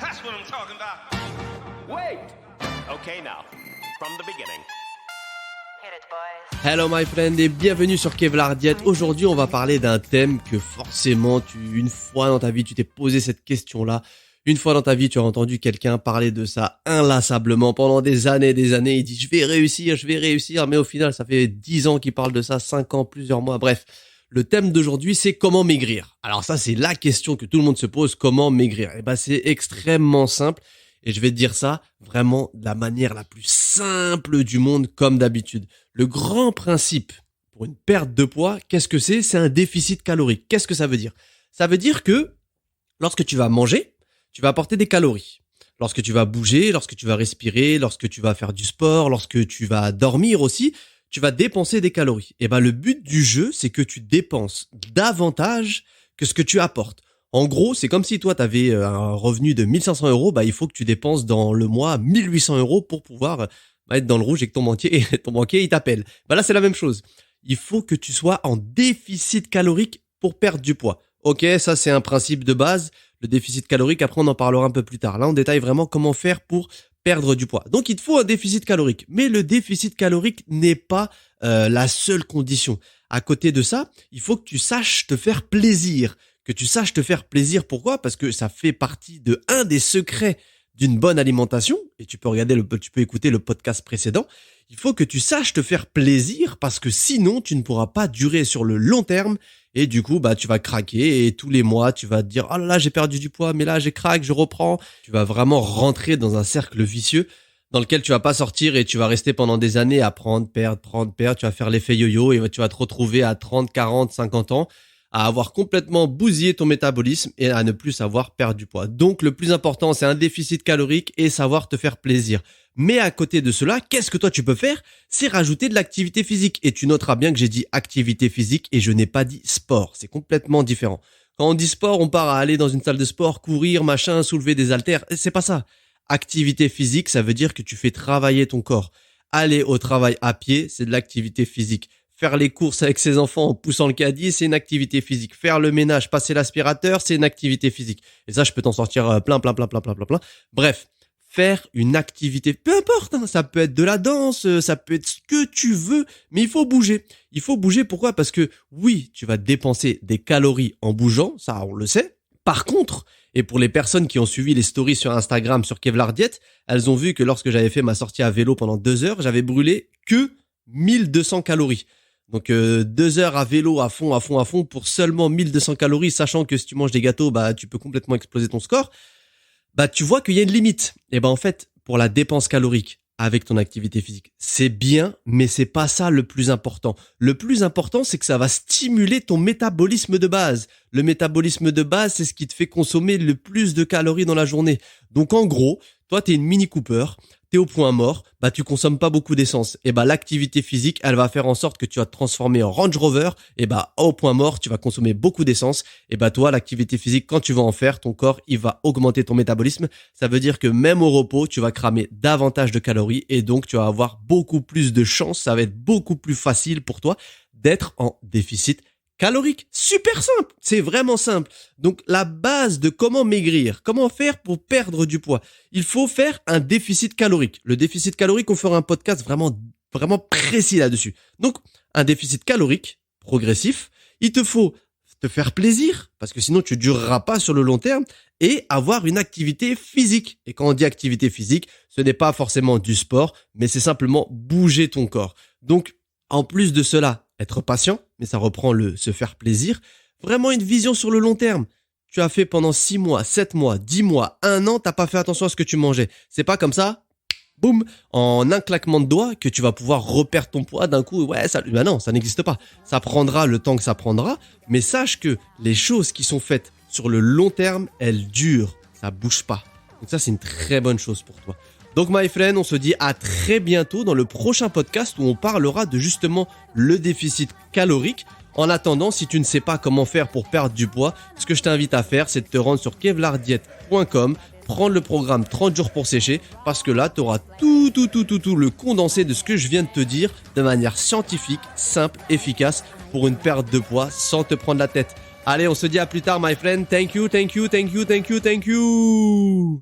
That's what I'm talking about. Wait! Okay, now, from the beginning. Hello my friend et bienvenue sur Kevlar Diet. Aujourd'hui on va parler d'un thème que forcément une fois dans ta vie tu t'es posé cette question-là. Une fois dans ta vie tu as entendu quelqu'un parler de ça inlassablement pendant des années, il dit je vais réussir, mais au final ça fait 10 ans qu'il parle de ça, 5 ans, plusieurs mois, bref. Le thème d'aujourd'hui c'est comment maigrir. Alors ça c'est la question que tout le monde se pose, comment maigrir. Et ben c'est extrêmement simple. Et je vais te dire ça vraiment de la manière la plus simple du monde, comme d'habitude. Le grand principe pour une perte de poids, qu'est-ce que c'est ? C'est un déficit calorique. Qu'est-ce que ça veut dire ? Ça veut dire que lorsque tu vas manger, tu vas apporter des calories. Lorsque tu vas bouger, lorsque tu vas respirer, lorsque tu vas faire du sport, lorsque tu vas dormir aussi, tu vas dépenser des calories. Et ben le but du jeu, c'est que tu dépenses davantage que ce que tu apportes. En gros, c'est comme si toi, tu avais un revenu de 1500 €, il faut que tu dépenses dans le mois 1800 € pour pouvoir être dans le rouge et que ton banquier, il t'appelle. Là, c'est la même chose. Il faut que tu sois en déficit calorique pour perdre du poids. Ok, ça, c'est un principe de base. Le déficit calorique, après, on en parlera un peu plus tard. Là, on détaille vraiment comment faire pour perdre du poids. Donc, il te faut un déficit calorique. Mais le déficit calorique n'est pas la seule condition. À côté de ça, il faut que tu saches te faire plaisir. Pourquoi ? Parce que ça fait partie de un des secrets d'une bonne alimentation. Et tu peux écouter le podcast précédent. Il faut que tu saches te faire plaisir parce que sinon, tu ne pourras pas durer sur le long terme. Et du coup, tu vas craquer et tous les mois, tu vas te dire, oh là là, j'ai perdu du poids, mais là, j'ai craqué, je reprends. Tu vas vraiment rentrer dans un cercle vicieux dans lequel tu vas pas sortir et tu vas rester pendant des années à prendre, perdre. Tu vas faire l'effet yo-yo et tu vas te retrouver à 30, 40, 50 ans. À avoir complètement bousillé ton métabolisme et à ne plus savoir perdre du poids. Donc, le plus important, c'est un déficit calorique et savoir te faire plaisir. Mais à côté de cela, qu'est-ce que toi tu peux faire ? C'est rajouter de l'activité physique. Et tu noteras bien que j'ai dit activité physique et je n'ai pas dit sport. C'est complètement différent. Quand on dit sport, on part à aller dans une salle de sport, courir, soulever des haltères. C'est pas ça. Activité physique, ça veut dire que tu fais travailler ton corps. Aller au travail à pied, c'est de l'activité physique. Faire les courses avec ses enfants en poussant le caddie, c'est une activité physique. Faire le ménage, passer l'aspirateur, c'est une activité physique. Et ça, je peux t'en sortir plein. Bref, faire une activité, peu importe, ça peut être de la danse, ça peut être ce que tu veux, mais il faut bouger. Pourquoi ? Parce que oui, tu vas dépenser des calories en bougeant, ça on le sait. Par contre, et pour les personnes qui ont suivi les stories sur Instagram sur Kevlar Diet, elles ont vu que lorsque j'avais fait ma sortie à vélo pendant 2 heures, j'avais brûlé que 1200 calories. Donc 2 heures à vélo à fond pour seulement 1200 calories, sachant que si tu manges des gâteaux, tu peux complètement exploser ton score. Tu vois qu'il y a une limite. Et en fait, pour la dépense calorique avec ton activité physique, c'est bien, mais c'est pas ça le plus important. Le plus important, c'est que ça va stimuler ton métabolisme de base. Le métabolisme de base, c'est ce qui te fait consommer le plus de calories dans la journée. Donc en gros, toi, t'es une Mini Cooper, t'es au point mort, tu consommes pas beaucoup d'essence. Et l'activité physique, elle va faire en sorte que tu vas te transformer en Range Rover. Et au point mort, tu vas consommer beaucoup d'essence. Et toi, l'activité physique, quand tu vas en faire, ton corps, il va augmenter ton métabolisme. Ça veut dire que même au repos, tu vas cramer davantage de calories et donc tu vas avoir beaucoup plus de chances. Ça va être beaucoup plus facile pour toi d'être en déficit calorique. Super simple, c'est vraiment simple. Donc la base de comment maigrir, comment faire pour perdre du poids, il faut faire un déficit calorique. Le déficit calorique, on fera un podcast vraiment précis là-dessus. Donc un déficit calorique progressif, il te faut te faire plaisir parce que sinon tu dureras pas sur le long terme et avoir une activité physique. Et quand on dit activité physique, ce n'est pas forcément du sport, mais c'est simplement bouger ton corps. Donc en plus de cela, être patient, mais ça reprend se faire plaisir. Vraiment une vision sur le long terme. Tu as fait pendant 6 mois, 7 mois, 10 mois, 1 an, t'as pas fait attention à ce que tu mangeais. C'est pas comme ça, boum, en un claquement de doigts que tu vas pouvoir reperdre ton poids d'un coup. Non, ça n'existe pas. Ça prendra le temps que ça prendra, mais sache que les choses qui sont faites sur le long terme, elles durent. Ça bouge pas. Donc ça, c'est une très bonne chose pour toi. Donc my friend, on se dit à très bientôt dans le prochain podcast où on parlera de justement le déficit calorique. En attendant, si tu ne sais pas comment faire pour perdre du poids, ce que je t'invite à faire, c'est de te rendre sur kevlardiet.com, prendre le programme 30 jours pour sécher, parce que là, tu auras tout le condensé de ce que je viens de te dire de manière scientifique, simple, efficace, pour une perte de poids sans te prendre la tête. Allez, on se dit à plus tard, my friend. Thank you, thank you, thank you, thank you, thank you.